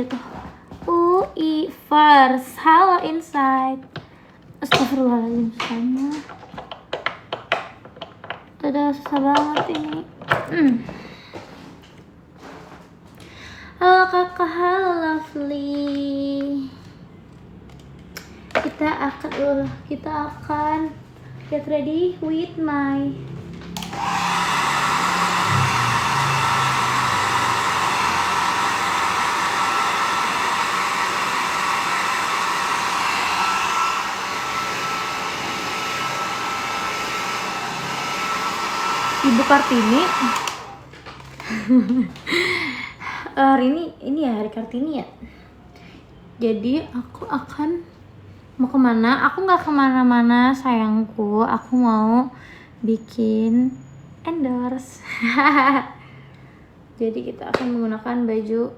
jatuh. UI first. Halo Insight. Astagfirullahaladzim sama. Udah susah banget ini. Halo kakak, halo lovely. Kita akan get ready with my Ibu Kartini. Hari ini ya hari Kartini ya. Jadi aku akan mau kemana? Aku nggak kemana-mana sayangku. Aku mau bikin endorse. Jadi kita akan menggunakan baju.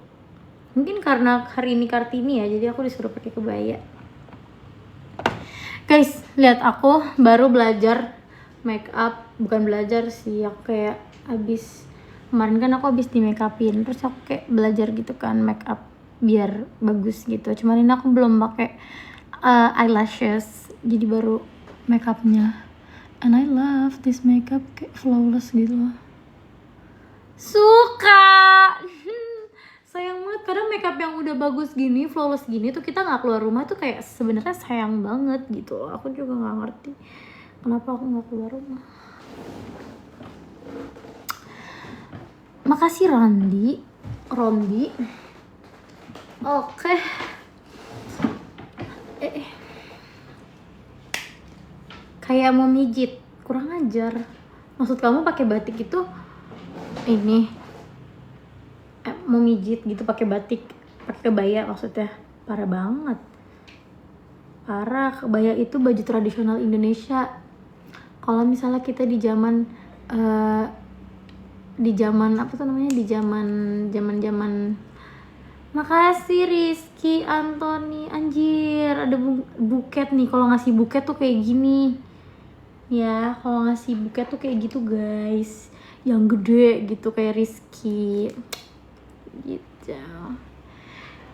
Mungkin karena hari ini Kartini ya. Jadi aku disuruh pakai kebaya. Guys, lihat aku baru belajar make up. Bukan belajar sih, aku kayak kemarin kan aku habis di make upin, terus aku kayak belajar gitu kan make up biar bagus gitu. Cuman ini aku belum pakai eyelashes, jadi baru make upnya. And I love this makeup, kayak flawless gitu loh. Suka. Sayang banget kadang makeup yang udah bagus gini, flawless gini tuh kita nggak keluar rumah tuh kayak sebenarnya sayang banget gitu. Aku juga nggak ngerti kenapa aku nggak keluar rumah. Makasih Rondi. Oke. Kayak mau mijit, kurang ajar. Maksud kamu pakai batik itu ini mau mijit gitu pakai batik, pakai kebaya maksudnya. Parah banget. Parah, kebaya itu baju tradisional Indonesia. Kalau misalnya kita di zaman apa tuh namanya, di zaman makasih Rizky Anthony, anjir ada buket nih. Kalau ngasih buket tuh kayak gini ya, kalau ngasih buket tuh kayak gitu guys, yang gede gitu kayak Rizky gitu.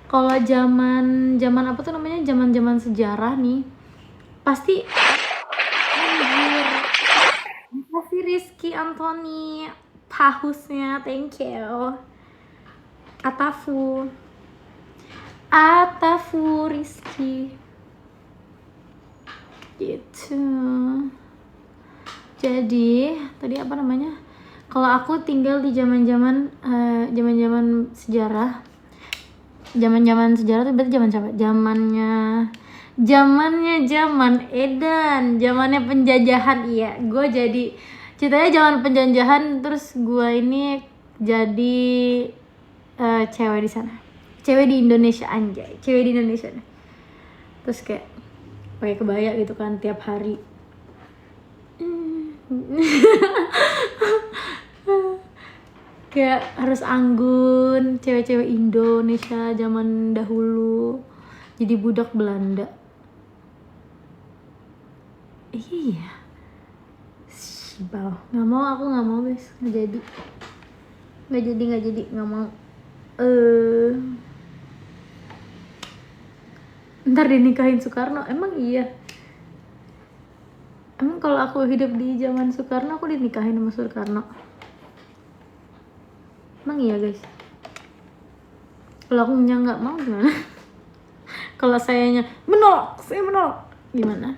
Kalau zaman apa tuh namanya, zaman sejarah nih pasti anjir. Makasih Rizky Anthony pahusnya, thank you. Atafu Rizky gitu. Jadi tadi apa namanya, kalau aku tinggal di zaman sejarah. Zaman sejarah tuh berarti zaman siapa? Zaman edan, zamannya penjajahan. Iya, gue jadi ceritanya zaman penjajahan, terus gue ini jadi cewek di sana, cewek di Indonesia, anjay, cewek di Indonesia. Terus kayak pakai kebaya gitu kan tiap hari. Kayak harus anggun, cewek-cewek Indonesia zaman dahulu jadi budak Belanda. Iya, nggak mau guys, nggak jadi nggak mau. Ntar dinikahin Soekarno, emang iya? Emang kalau aku hidup di zaman Soekarno aku dinikahin sama Soekarno? Emang iya guys? Kalau aku nggak mau gimana? Kalau saya menolak gimana?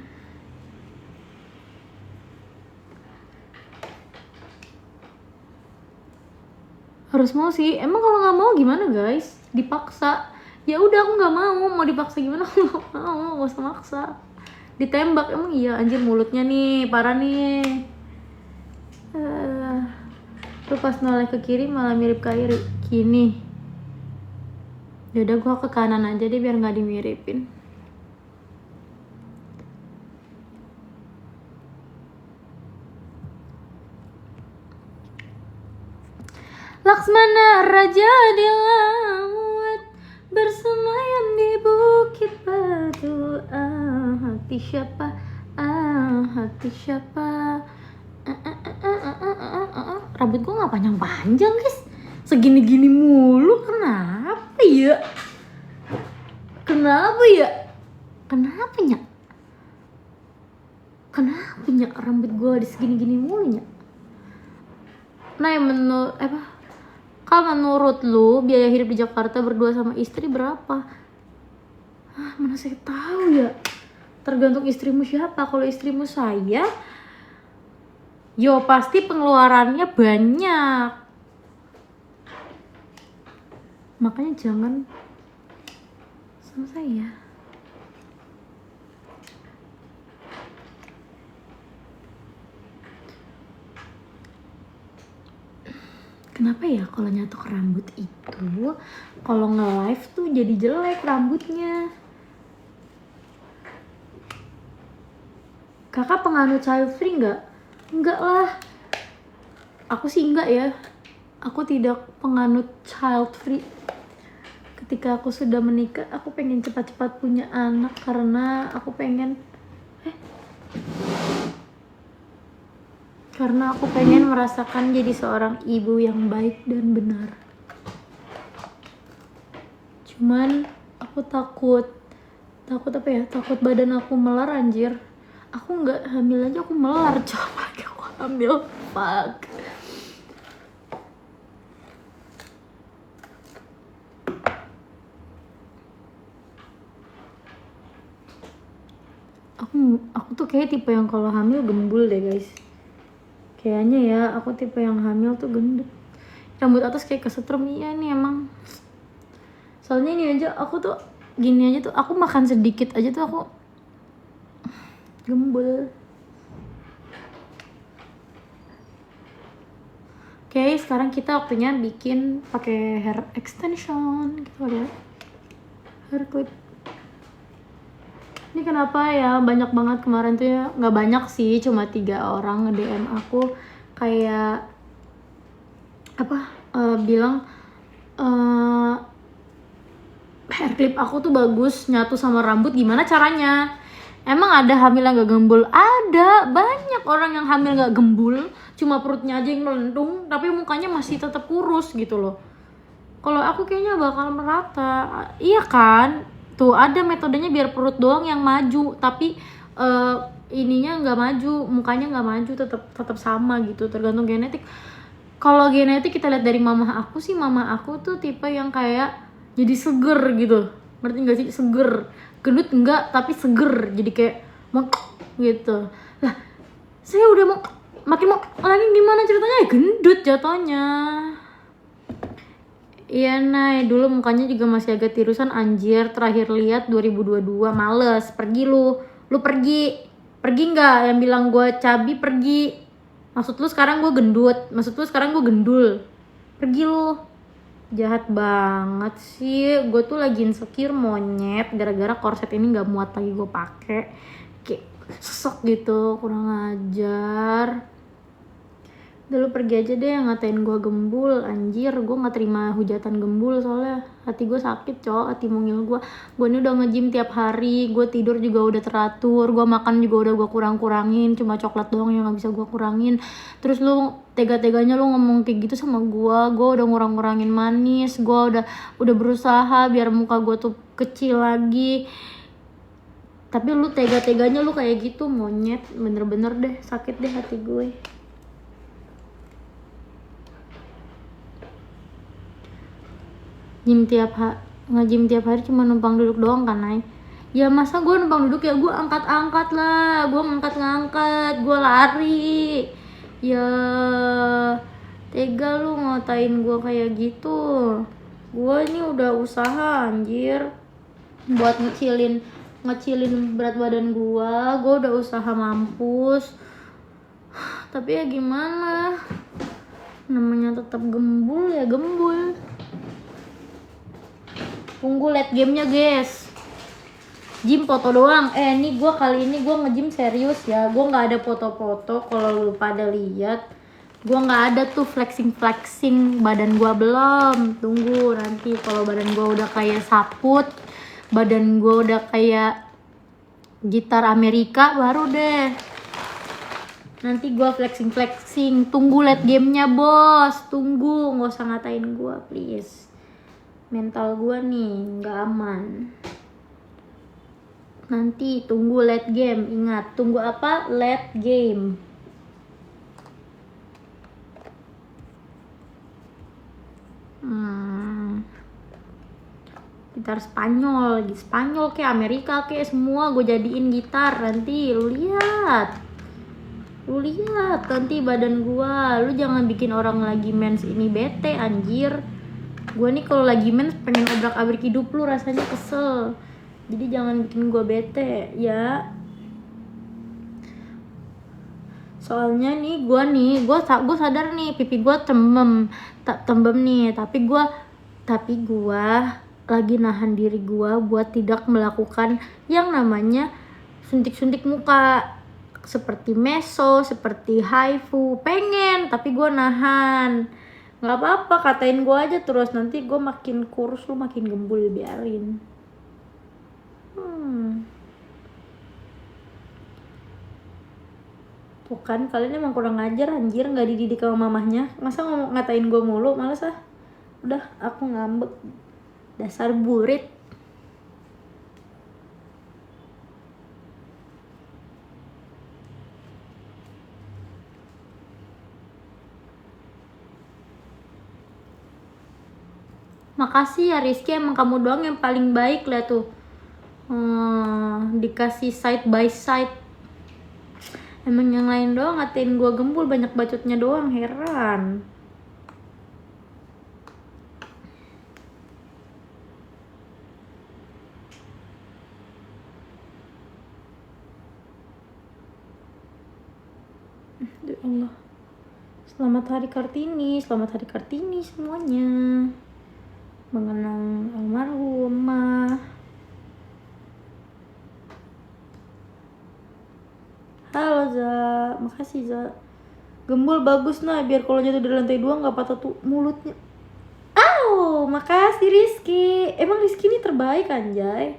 Harus mau sih. Emang kalau nggak mau gimana guys? Dipaksa. Ya udah aku nggak mau dipaksa gimana? Aku nggak mau, gak usah maksa. Ditembak emang iya, anjir mulutnya nih parah nih. Lu pas noleh ke kiri malah mirip kiri kini. Yaudah gua ke kanan aja deh biar nggak dimiripin. Laksmana Raja di laut bersemayam di bukit batu. Hati siapa? Rambut gue nggak panjang-panjang guys, segini-gini mulu, kenapa ya? Kenapa ya? Kenapa nyak rambut gue di segini-gini mulu nyak? Nah, kalau menurut lu biaya hidup di Jakarta berdua sama istri berapa? Mana saya tahu ya. Tergantung istrimu siapa. Kalau istrimu saya, yo pasti pengeluarannya banyak. Makanya jangan sama saya. Kenapa ya kalau nyatok rambut itu, kalau nge-live tuh jadi jelek rambutnya? Kakak penganut child free nggak? Enggak lah. Aku sih enggak ya. Aku tidak penganut child free. Ketika aku sudah menikah, aku pengen cepat-cepat punya anak karena aku pengen merasakan jadi seorang ibu yang baik dan benar. Cuman aku takut apa ya? Takut badan aku melar anjir. Aku nggak hamil aja aku melar, coba aku hamil, fuck. Aku tuh kayak tipe yang kalau hamil gembul deh guys. Kayaknya ya aku tipe yang hamil tuh gendut. Rambut atas kayak kesetrum, iya nih emang. Soalnya ini aja aku tuh gini aja tuh, aku makan sedikit aja tuh aku gembul. Oke, sekarang kita waktunya bikin pakai hair extension gitu ya. Hair clip. Ini kenapa ya banyak banget kemarin tuh ya, nggak banyak sih, cuma 3 orang nge-DM aku kayak bilang hair clip aku tuh bagus nyatu sama rambut, gimana caranya? Emang ada hamil yang gak gembul? Ada, banyak orang yang hamil gak gembul, cuma perutnya aja yang melendung tapi mukanya masih tetap kurus gitu loh. Kalau aku kayaknya bakal merata. Iya kan? Tuh ada metodenya biar perut doang yang maju, tapi ininya nggak maju, mukanya nggak maju, tetap sama gitu, tergantung genetik. Kalau genetik kita lihat dari mama aku sih, mama aku tuh tipe yang kayak jadi seger gitu, ngerti nggak sih? Seger, gendut enggak tapi seger, jadi kayak mau gitu. Lah saya udah makin mau lagi, gimana ceritanya? Gendut jatuhnya. Iya Nay, dulu mukanya juga masih agak tirusan anjir. Terakhir lihat 2022, males. Pergi lu pergi nggak? Yang bilang gue cabi pergi. Maksud lu sekarang gue gendut? Maksud lu sekarang gue gendul? Pergi lu. Jahat banget sih. Gue tuh lagi insecure monyet gara-gara korset ini nggak muat lagi gue pakai. Kayak sesek gitu, kurang ajar. Udah lu pergi aja deh, ngatain gue gembul. Anjir, gue gak terima hujatan gembul soalnya hati gue sakit hati mungil gue ini udah nge-gym tiap hari, gue tidur juga udah teratur, gue makan juga udah gue kurangin, cuma coklat doang yang gak bisa gue kurangin. Terus lu tega-teganya lu ngomong kayak gitu sama gue udah ngurangin manis, gue udah berusaha biar muka gue tuh kecil lagi, tapi lu tega-teganya lu kayak gitu, monyet. Bener-bener deh, sakit deh hati gue. Nge-gym tiap hari cuma numpang duduk doang kan, Nay? Ya masa gue numpang duduk, ya gue angkat-angkat lah, gue ngangkat-ngangkat, gue lari. Ya tega lu ngatain gue kayak gitu. Gue ini udah usaha anjir buat ngecilin berat badan gue udah usaha mampus, tapi ya gimana, namanya tetap gembul ya gembul. Tunggu liat gamenya guys. Gym foto doang. Nih gue kali ini gue nge-gym serius ya. Gue nggak ada foto-foto. Kalau lu pada lihat, gue nggak ada tuh flexing badan gue, belum. Tunggu nanti kalau badan gue udah kayak saput, badan gue udah kayak gitar Amerika, baru deh nanti gue flexing. Tunggu liat gamenya bos. Tunggu, nggak usah ngatain gue please. Mental gue nih nggak aman. Nanti tunggu late game. Ingat, tunggu apa? Late game. Gitar Spanyol, Spanyol kayak Amerika kayak semua gue jadiin gitar. Nanti lu lihat nanti badan gua. Lu jangan bikin orang lagi mens ini bete anjir. Gua nih kalau lagi mens pengen obrak-abrik hidup lu, rasanya kesel. Jadi jangan bikin gua bete ya. Soalnya nih gua sadar nih pipi gua tembem nih, tapi gua lagi nahan diri gua buat tidak melakukan yang namanya suntik-suntik muka seperti meso, seperti haifu. Pengen, tapi gue nahan. Nggak apa-apa, katain gue aja terus. Nanti gue makin kurus, lu makin gembul, biarin. Tuh kan, kalian emang kurang ajar anjir, nggak dididik sama mamahnya. Masa ngatain gue mulu, males ah. Udah, aku ngambek. Dasar burit. Makasih ya Rizky, emang kamu doang yang paling baik lah tuh. Dikasih side by side. Emang yang lain doang ngatain gue gembul, banyak bacotnya doang, heran. Ya Allah. Selamat Hari Kartini semuanya. Mengenang almarhumah. Halo Za, makasih Za. Gembul bagus nah, biar kalau jatuh dari lantai 2 nggak patah tuh mulutnya. Makasih Rizky. Emang Rizky ini terbaik anjay.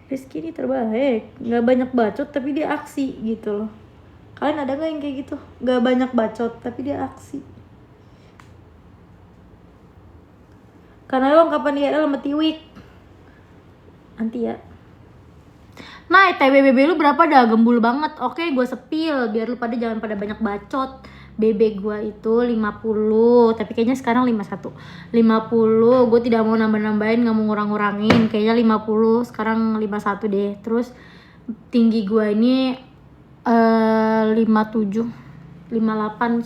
Rizky ini terbaik, nggak banyak bacot tapi dia aksi gitu loh. Kalian ada nggak yang kayak gitu? Nggak banyak bacot tapi dia aksi. Karena lo kapan dia sama Tiwik nanti ya. Nah, TBBB lu berapa dah? Gembul banget. Oke, gue sepil biar lu pada jangan pada banyak bacot. BB gue itu 50, tapi kayaknya sekarang 51. 50, gue tidak mau nambah-nambahin, gak mau ngurang-ngurangin. Kayaknya 50, sekarang 51 deh. Terus tinggi gue ini 57, 58, 15,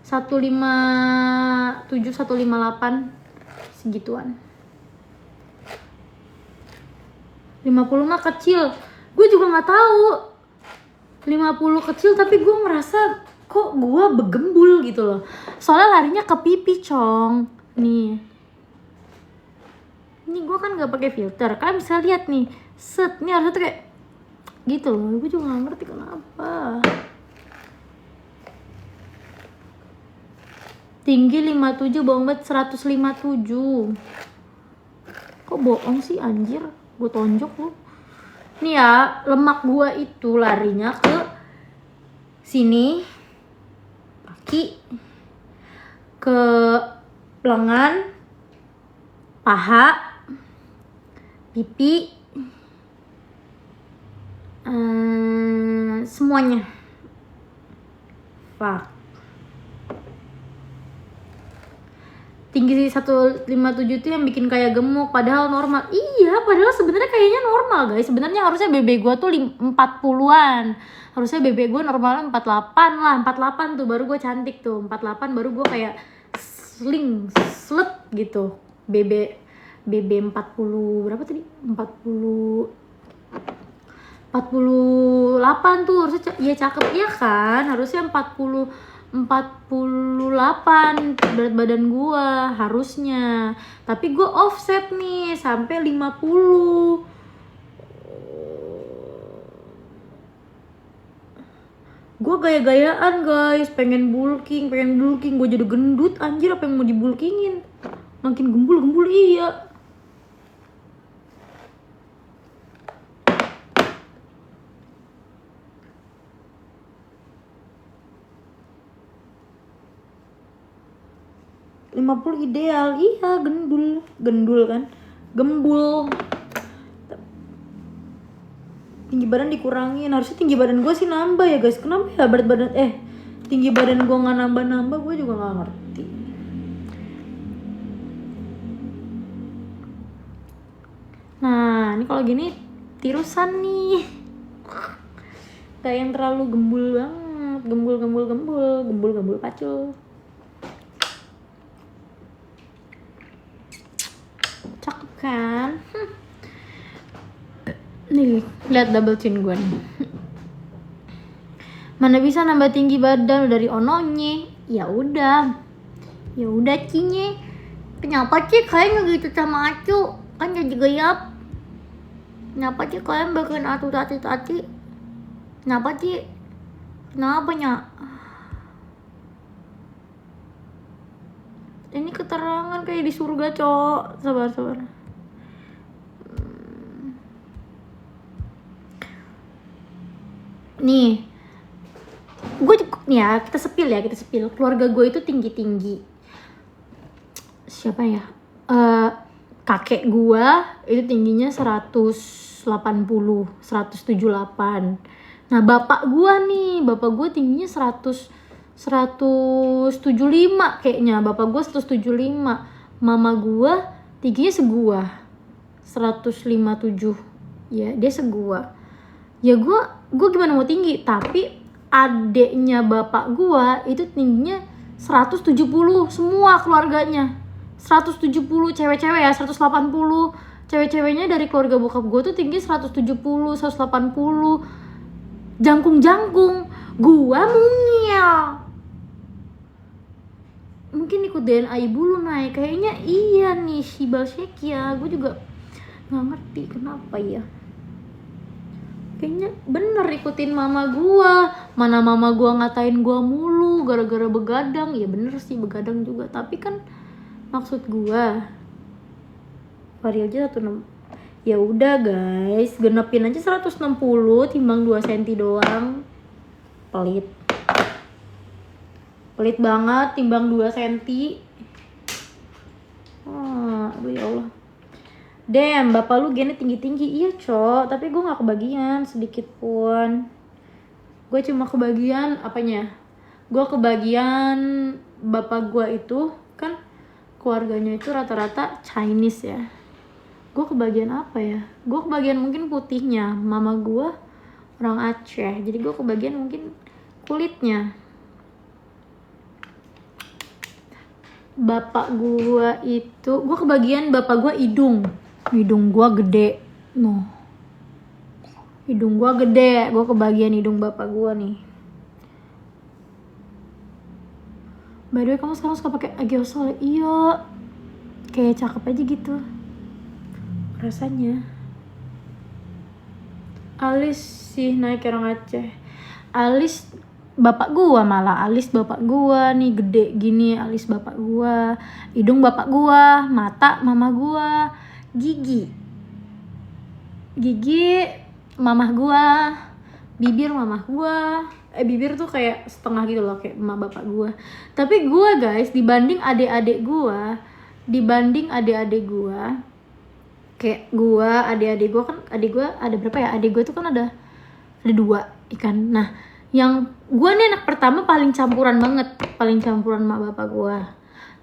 157, 158 segituan. 50 mah kecil. Gue juga nggak tahu. 50 kecil tapi gue merasa kok gue begembul gitu loh. Soalnya larinya ke pipi, Cong. Nih. Ini gue kan nggak pakai filter. Kalian bisa lihat nih. Set, nih harusnya tuh kayak gitu loh. Gue juga nggak ngerti kenapa. Tinggi 57, bohong banget 157. Kok bohong sih anjir? Gue tonjok lu. Nih ya, lemak gue itu larinya ke sini, kaki, ke lengan, paha, pipi, semuanya. Fuck. Tinggi 157 itu yang bikin kayak gemuk, padahal normal. Iya, padahal sebenarnya kayaknya normal guys. Sebenarnya harusnya BB gue tuh 40-an. Harusnya BB gue normalnya 48 lah. 48 tuh baru gue cantik tuh. 48 baru gue kayak slet gitu. BB 40 berapa tadi? 48 tuh harusnya ya cakep ya kan? Harusnya 48 berat badan gua harusnya, tapi gua offset nih sampai 50. Gua gaya-gayaan guys, pengen bulking, gua jadi gendut anjir, apa yang mau dibulkingin? Makin gembul iya. Ideal, iya gendul kan. gembul. Tinggi badan dikurangin, harusnya tinggi badan gue sih nambah ya guys. Kenapa ya berat badan tinggi badan gue nggak nambah, gue juga nggak ngerti. Nah ini kalau gini tirusan nih, kayak yang terlalu gembul banget, gembul pacul. Cakep kan? Nih, lihat double chin gue nih. Mana bisa nambah tinggi badan dari ononye. Ya udah cinye. Kenapa sih kalian gitu sama Acu? Kan jadi gayap. Kenapa sih kalian bikin Acu tati? Kenapa sih? Kenapa nyak? Ini keterangan kayak di surga, cok. Sabar. Nih, gue nih ya, kita sepil. Keluarga gue itu tinggi. Siapa ya? Kakek gue itu tingginya 178. Nah, bapak gue tingginya 175 kayaknya. Bapak gue 175. Mama gue tingginya segua. 157. Ya, dia segua. Ya gue gimana mau tinggi, tapi adeknya bapak gue itu tingginya 170 semua keluarganya. 170 cewek-cewek ya, 180 cewek-ceweknya dari keluarga bokap gue tuh tinggi 170, 180. Jangkung. Gua mungil. Mungkin ikut DNA ibu lu naik. Kayaknya iya nih, Shibal Shekia. Gue juga gak ngerti kenapa ya. Kayaknya bener ikutin mama gua. Mana mama gua ngatain gua mulu gara-gara begadang. Ya bener sih begadang juga, tapi kan maksud gua vario aja 16. Ya udah guys, genepin aja 160 timbang 2 cm doang. Pelit banget timbang 2 cm. Aduh ya Allah. Damn, bapak lu gennya tinggi-tinggi. Iya cok, tapi gue gak kebagian sedikit pun. Gue cuma kebagian apanya? Gue kebagian bapak gue itu kan keluarganya itu rata-rata Chinese ya. Gue kebagian apa ya? Gue kebagian mungkin putihnya. Mama gue orang Aceh, jadi gue kebagian mungkin kulitnya. Bapak gue itu, gue kebagian bapak gue hidung gue gede, hidung gue gede, gue kebagian hidung bapak gue nih. By the way, kamu sekarang suka pakai agiosol? Iya, kayak cakep aja gitu rasanya. Alis sih naik orang Aceh. Alis bapak gua malah, alis bapak gua nih gede gini, alis bapak gua, hidung bapak gua, mata mama gua, gigi mamah gua, bibir mamah gua. Bibir tuh kayak setengah gitu loh, kayak emak bapak gua. Tapi gua guys, dibanding adik-adik gua, kayak gua, adik gua kan, adik gua ada berapa ya? Adik gua tuh kan ada 2 ikan. Nah, yang gua nih anak pertama paling campuran mak bapak gua.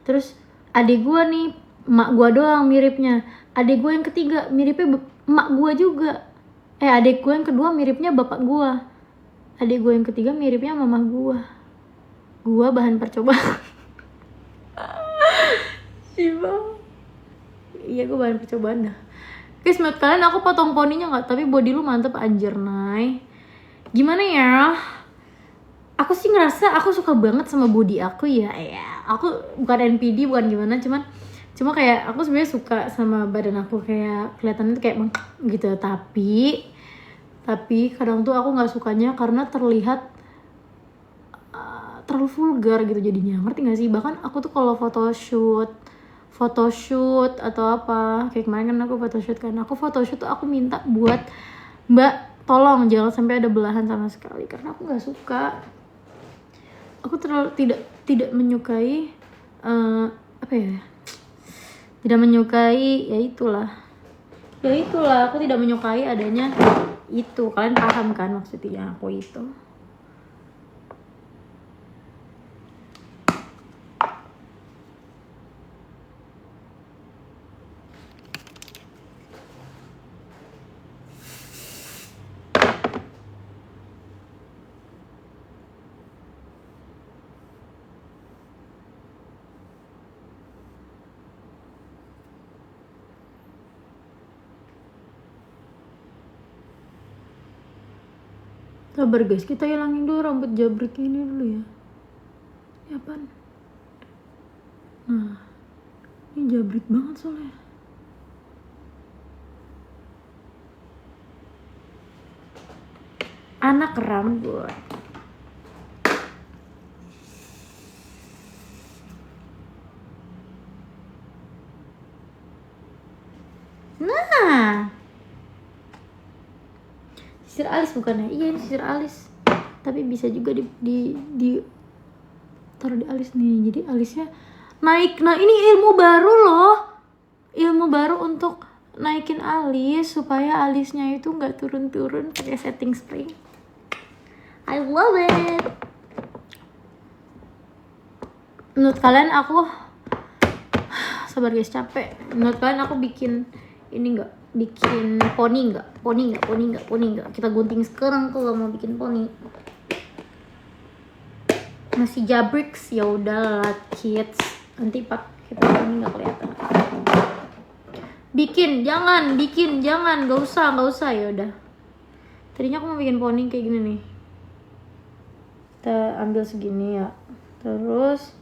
Terus adik gua nih mak gua doang miripnya. Adik gua yang ketiga miripnya mak gua juga. Adik gua yang kedua miripnya bapak gua. Adik gua yang ketiga miripnya mamah gua. Gua bahan percobaan. Siapa? Iya, gua bahan percobaan dah. Guys, menurut kalian aku potong poninya nggak? Tapi body lu mantep anjir, Nay. Gimana ya? Aku sih ngerasa aku suka banget sama body aku ya. Aku bukan NPD, bukan gimana, cuma kayak aku sebenarnya suka sama badan aku, kayak kelihatannya tuh kayak gitu. Tapi kadang tuh aku nggak sukanya karena terlihat terlalu vulgar gitu jadinya. Ngerti nggak sih? Bahkan aku tuh kalau photoshoot atau apa, kayak kemarin kan aku photoshoot tuh aku minta buat mbak tolong jangan sampai ada belahan sama sekali, karena aku nggak suka. Aku terlalu tidak menyukai Tidak menyukai, ya itulah aku tidak menyukai adanya itu. Kalian paham kan maksudnya aku itu? Sabar guys, kita hilangin dulu rambut jabrik ini dulu ya. Ya pan. Nah, ini jabrik banget soalnya. Anak rambut. Nah, sisir alis bukannya? Iya, ini sisir alis. Tapi bisa juga di taruh di alis nih. Jadi alisnya naik. Nah, ini ilmu baru loh. Ilmu baru untuk naikin alis supaya alisnya itu nggak turun-turun pakai setting spray. I love it. Menurut kalian aku sabar guys, capek. Menurut kalian aku bikin ini nggak? Bikin poni nggak? Poni nggak? Kita gunting sekarang kalau mau bikin poni. Masih jabriks, ya udahlah kids. Nanti pak kita poni nggak kelihatan. Bikin, jangan, nggak usah ya udah. Tadinya aku mau bikin poni kayak gini nih. Kita ambil segini ya. Terus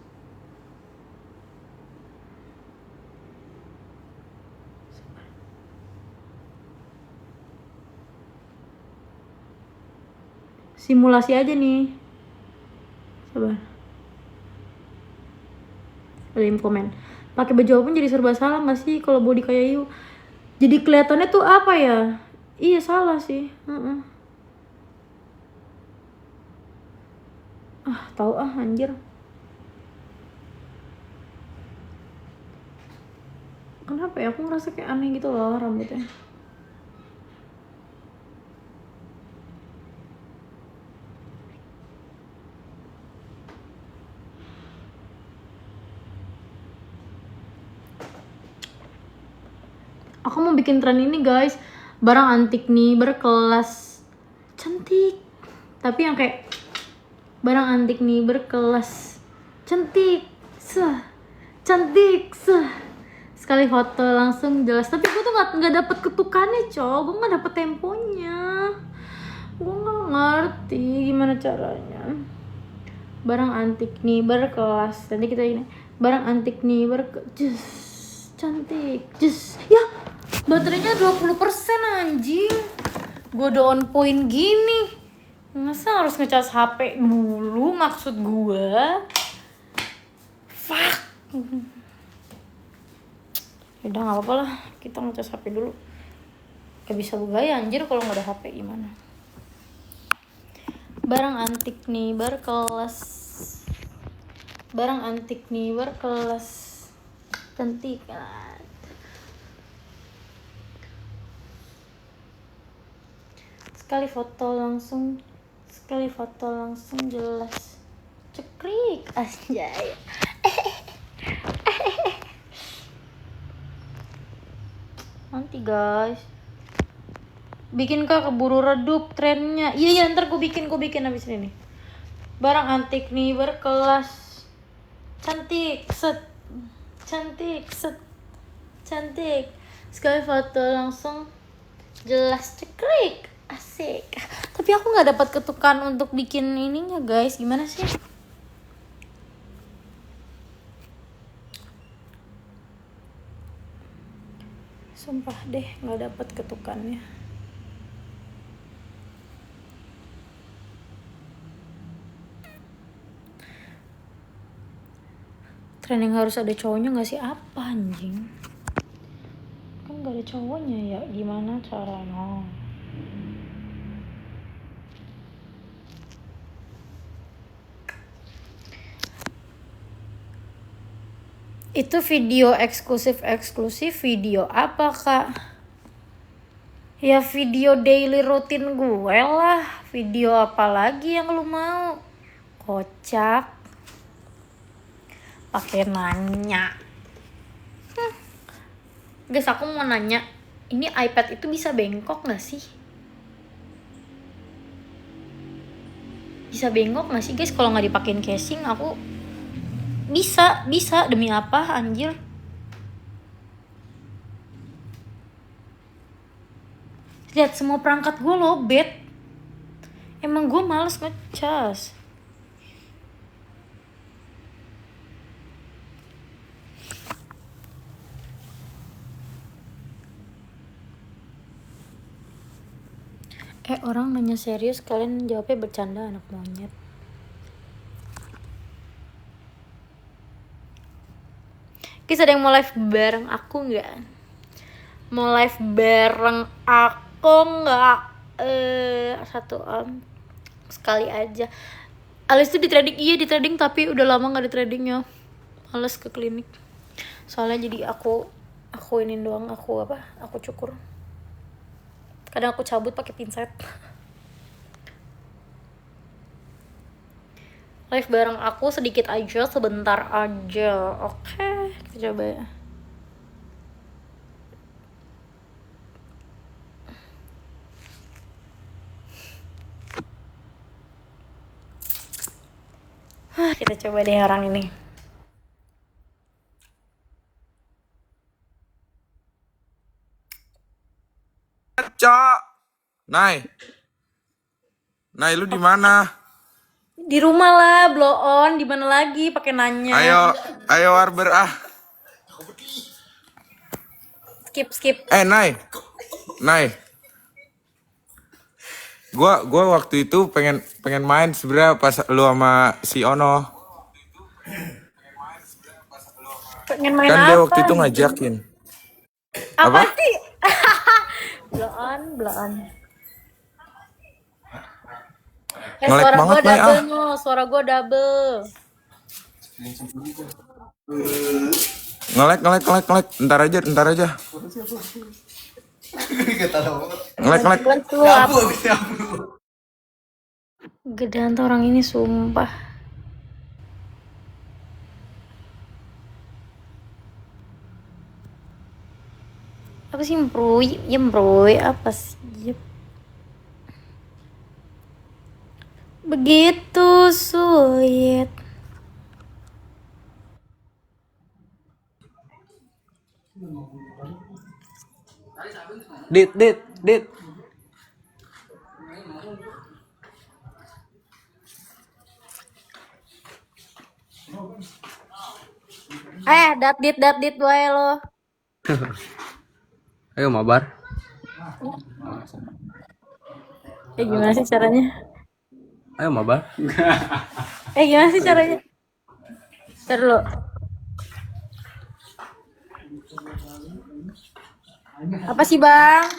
simulasi aja nih. Sabar. Ada yang komen. Pakai baju apapun jadi serba salah nggak sih kalau body kayak Yu? Jadi kelihatannya tuh apa ya? Iya salah sih. Tahu anjir. Kenapa ya aku ngerasa kayak aneh gitu loh rambutnya. Aku mau bikin tren ini guys, barang antik nih berkelas, cantik. Tapi yang kayak barang antik nih berkelas, cantik, cantik, sekali foto langsung jelas. Tapi gue tuh nggak dapet ketukannya cow, gue nggak dapet temponya, gue nggak ngerti gimana caranya. Barang antik nih berkelas, nanti kita ini barang antik nih cantik, ya baterainya 20% anjing. Gue udah on point gini, masa harus ngecas HP dulu maksud gue? Fuck. Udah nggak apa-apa lah, kita ngecas HP dulu. Gak bisa bergaya anjir kalau nggak ada HP gimana? Barang antik nih berkelas, barang antik nih berkelas, cantik kan? Sekali foto langsung jelas, cekrik anjay. Nanti guys, bikin kak keburu redup trennya. Iya ntar gue bikin abis ini nih. Barang antik nih berkelas, cantik cantik. Sekali foto langsung jelas, cekrik, asik. Tapi aku nggak dapat ketukan untuk bikin ininya guys, gimana sih? Sumpah deh nggak dapat ketukannya. Tren yang harus ada cowoknya nggak sih? Apa anjing? Kan nggak ada cowoknya ya, gimana caranya? Itu video eksklusif video apa kak? Ya video daily rutin gue lah. Video apa lagi yang lu mau? Kocak. Pakai nanya. Guys, aku mau nanya, ini iPad itu bisa bengkok gak sih? Bisa bengkok gak sih guys kalau nggak dipakein casing? Aku bisa demi apa anjir? Lihat semua perangkat gue lowbat. Emang gue males ngecas. Orang nanya serius, kalian jawabnya bercanda, anak monyet. Guys, ada yang mau live bareng aku nggak? Mau live bareng aku nggak? Satu sekali aja. Alis tuh di trading, iya di trading, tapi udah lama nggak di tradingnya. Males ke klinik. Soalnya jadi aku ini doang, aku cukur. Kadang aku cabut pakai pinset. Live bareng aku sedikit aja, sebentar aja. Oke, kita coba ya. Kita coba deh orang ini. Cok, Nay, lu di mana? Di rumah lah, blow on. Di mana lagi? Pakai nanya. Ayo Warber ah. Skip. Nay. Gua waktu itu pengen main sebenarnya pas lu sama si Ono. Pengen main kan apa? Kan dia waktu itu ngajakin. Apa sih? Blow on. Ngelek banget nih Suara gue double. Ngelek. Ntar aja. Ngelek. Gedean tuh orang ini sumpah. Apa sih Mbroy apa sih? Begitu sulit. Dit. Dat dit wae lo. Ayo mabar. Gimana sih caranya? Ayo mabar. Gimana sih caranya? Ntar dulu. Apa sih bang?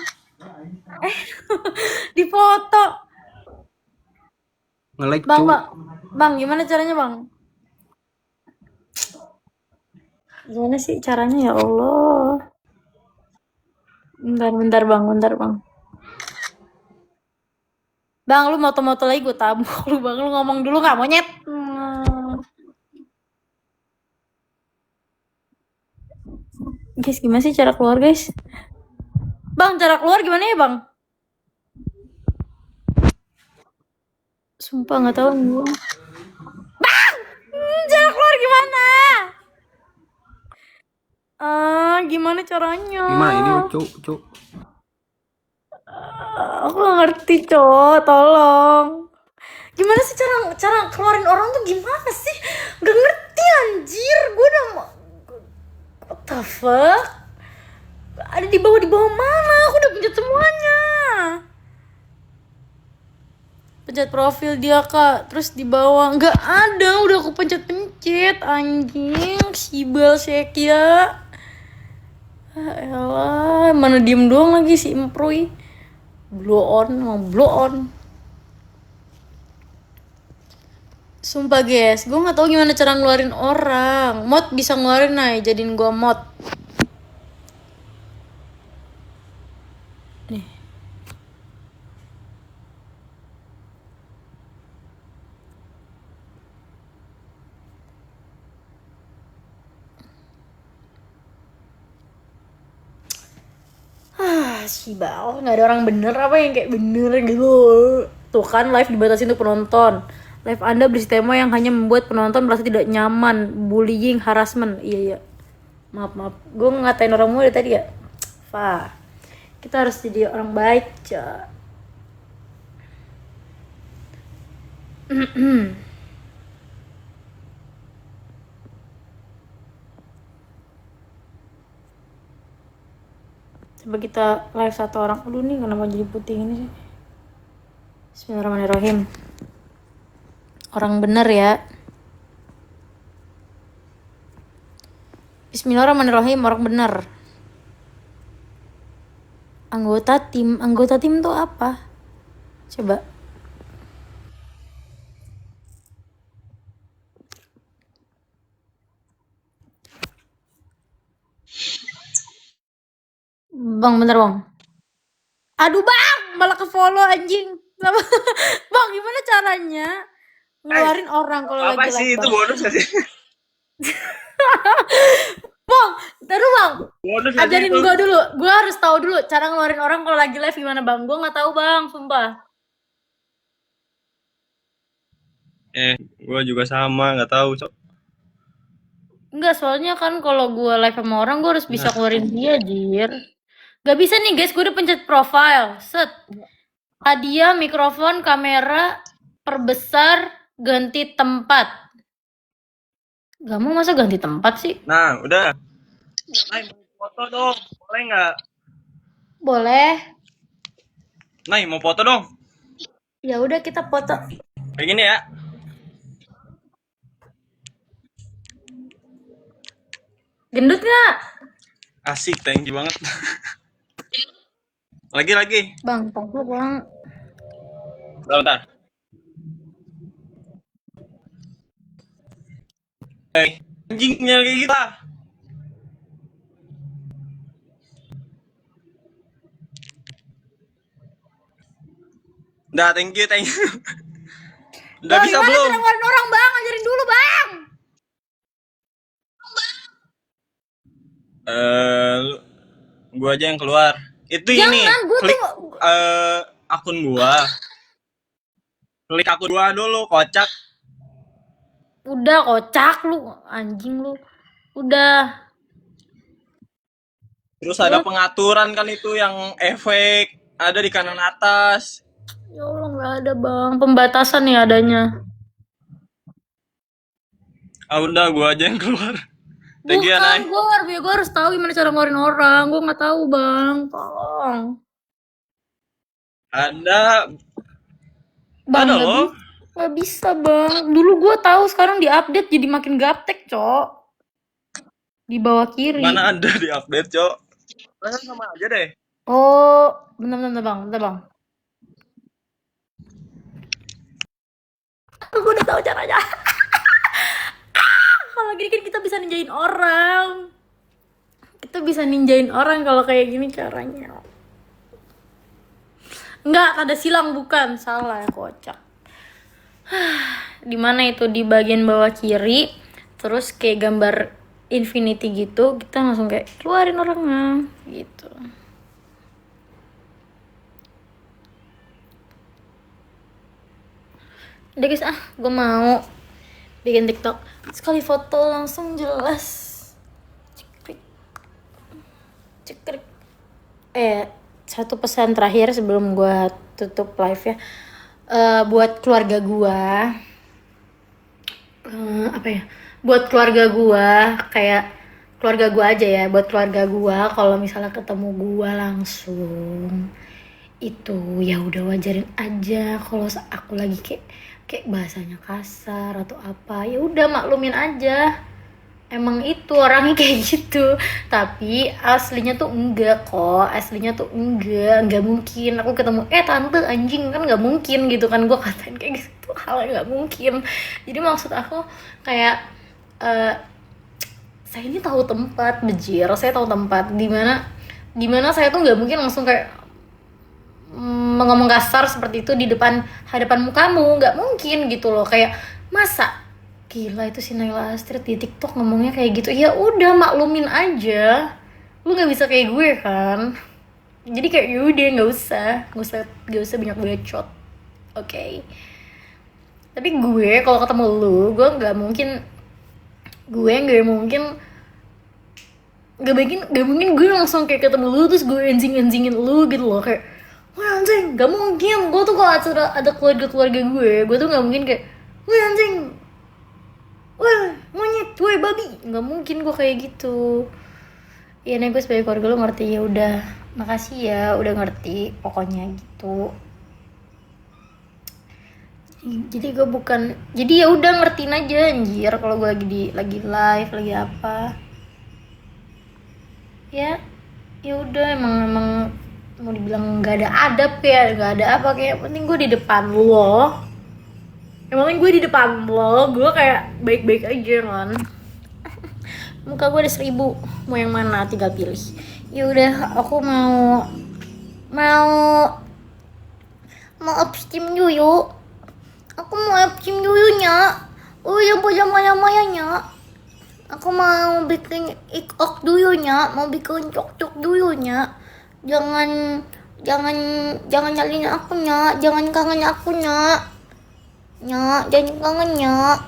Di foto. Nge-like Bang, gimana caranya bang? Gimana sih caranya ya Allah? Bentar bang. Bang, lu moto-moto lagi gue tabuk lu bang, lu ngomong dulu nggak monyet? Guys, gimana sih cara keluar guys? Bang, cara keluar gimana ya bang? Sumpah nggak tahu gue. Bang, cara keluar gimana? Gimana caranya? Gimana ini cuk? Aku gak ngerti cok, tolong. Gimana sih cara keluarin orang tuh gimana sih? Gak ngerti anjir, gue udah what the fuck? Ada di bawah mana? Aku udah pencet semuanya. Pencet profil dia kak, terus di bawah nggak ada, udah aku pencet anjing, sibel ya. Elah, mana diem doang lagi si Improy. Blow on. Sumpah guys, gue nggak tahu gimana cara ngeluarin orang. Mod bisa ngeluarin nih, jadiin gue mod. Nih. Si Bal, nggak ada orang bener apa yang kayak bener gitu. Tuh kan live dibatasi untuk penonton. Live Anda berisi tema yang hanya membuat penonton merasa tidak nyaman, bullying, harassment. Iya iya. Maaf. Gue ngatain orang mulu tadi ya. Fa. Kita harus jadi orang baik, Cak. Coba kita live satu orang dulu nih, kenapa jadi putih ini sih? Bismillahirrahmanirrahim. Orang bener ya. Bismillahirrahmanirrahim, orang bener. Anggota tim tuh apa? Coba. Bang, bener bang. Aduh bang, malah ke follow anjing. Bang, gimana caranya ngeluarin orang kalau lagi Apa live? sih itu Bang? bonus gak sih? Bang, taruh bang. Bonus gak sih Ajarin itu? gue dulu. Gue harus tahu dulu cara ngeluarin orang kalau lagi live gimana bang. Gue nggak tahu bang, sumpah. Gua juga sama, nggak tahu, Cok. Enggak, soalnya kan kalau gue live sama orang gue harus bisa keluarin dia, jir. Gak bisa nih guys, gue udah pencet profile. Set. Hadiah, mikrofon, kamera, perbesar, ganti tempat. Gak mau masa ganti tempat sih? Nah, udah. Nay, mau foto dong. Boleh nggak? Boleh. Nay, mau foto dong. Ya udah kita foto. Kayak gini ya. Gendut nggak? Asik, thank you banget. Lagi. Bang, tunggu bang. Bentar. Anjingnya kayak gitu. Udah, thank you. Udah Bang, bisa gimana belum? cara ngeluarin orang bang? Ajarin dulu bang. Gua aja yang keluar. Itu Jangan, ini. gua Klik tuh- akun gua. Klik akun gua dulu, kocak. Udah kocak lu, anjing lu. Udah. Terus ada pengaturan kan itu yang efek ada di kanan atas. Ya Allah nggak ada bang. Pembatasan nih adanya. Udah gua aja yang keluar. Thank you ya, Nay. Bukan, gue harus tahu gimana cara ngeluarin orang. Gue nggak tahu bang, tolong. Ada Bang, Ada nggak loh. Nggak bisa bang. Dulu gue tahu, sekarang diupdate jadi makin gaptek cok. Di bawah kiri. Mana ada di update, Cok? Kan sama aja deh. Oh, bentar bang. Gue udah tahu caranya. Kalau gini kan kita bisa ninjain orang. Kita bisa ninjain orang kalau kayak gini caranya. Enggak, ada silang bukan. Salah ya, kocak. Di mana itu di bagian bawah kiri, terus kayak gambar infinity gitu, kita langsung kayak keluarin orangnya gitu. Udah guys, gue mau bikin TikTok sekali foto langsung jelas. Cekrik. Satu pesan terakhir sebelum gue tutup live ya. Buat keluarga gue, buat keluarga gue, kayak keluarga gue aja ya, buat keluarga gue kalau misalnya ketemu gue langsung itu ya udah wajarin aja kalau aku lagi kayak bahasanya kasar atau apa, ya udah maklumin aja. emang itu orangnya kayak gitu, tapi aslinya tuh enggak kok, aslinya tuh enggak mungkin aku ketemu tante anjing, kan nggak mungkin gitu kan, gue katain kayak gitu, hal yang nggak mungkin. Jadi maksud aku kayak saya ini tahu tempat, bejir, saya tahu tempat dimana saya tuh nggak mungkin langsung kayak ngomong kasar seperti itu di hadapan mukamu, nggak mungkin gitu loh. Kayak masa gila itu si Naila Astrid di TikTok ngomongnya kayak gitu, ya udah maklumin aja, lu nggak bisa kayak gue kan. Jadi kayak yaudah nggak usah banyak bacot, oke? Tapi gue kalau ketemu lu, gue nggak mungkin gue langsung kayak ketemu lu terus gue anjingin lu gitu loh, kayak wah anjing, nggak mungkin. Gue tuh kalau ada keluarga gue tuh nggak mungkin kayak wah anjing, wah monyet, wah babi, nggak mungkin gue kayak gitu. Ya nih gue sebagai keluarga lu ngerti, ya udah makasih ya udah ngerti pokoknya gitu. Jadi gue bukan, jadi ya udah ngertiin aja anjir kalau gue lagi live lagi apa. Ya udah emang mau dibilang nggak ada adab ya, nggak ada apa, kayak penting gue di depan lo. Emangnya gue di depan lo, gue kayak baik-baik aja kan. Muka gue ada 1000, mau yang mana tinggal pilih. Ya udah, aku mau upstream dulu. Aku mau upstream dulu nya. Oh yang lama-lamanya. Aku mau bikin ikok dulu nya, mau bikin cok-cok dulu nya. Jangan nyalin aku nya, jangan kangen aku nya. Nya, jangan kangen nya.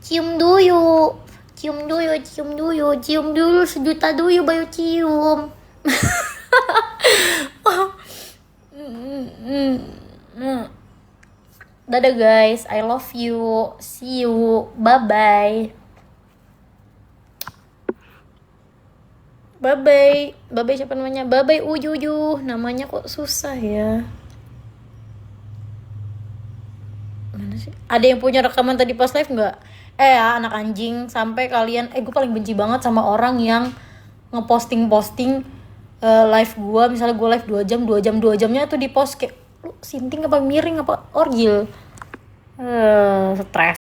Cium dulu, cium dulu 1 juta dulu baru cium. Dadah guys, I love you, see you, bye bye. Bye siapa namanya? Bye Uyuyu, namanya kok susah ya. Mana sih? Ada yang punya rekaman tadi pas live nggak? Anak anjing, sampai kalian, gue paling benci banget sama orang yang ngeposting live gue, misalnya gue live 2 jamnya tuh di post kayak lu sinting apa miring apa orgil. Stres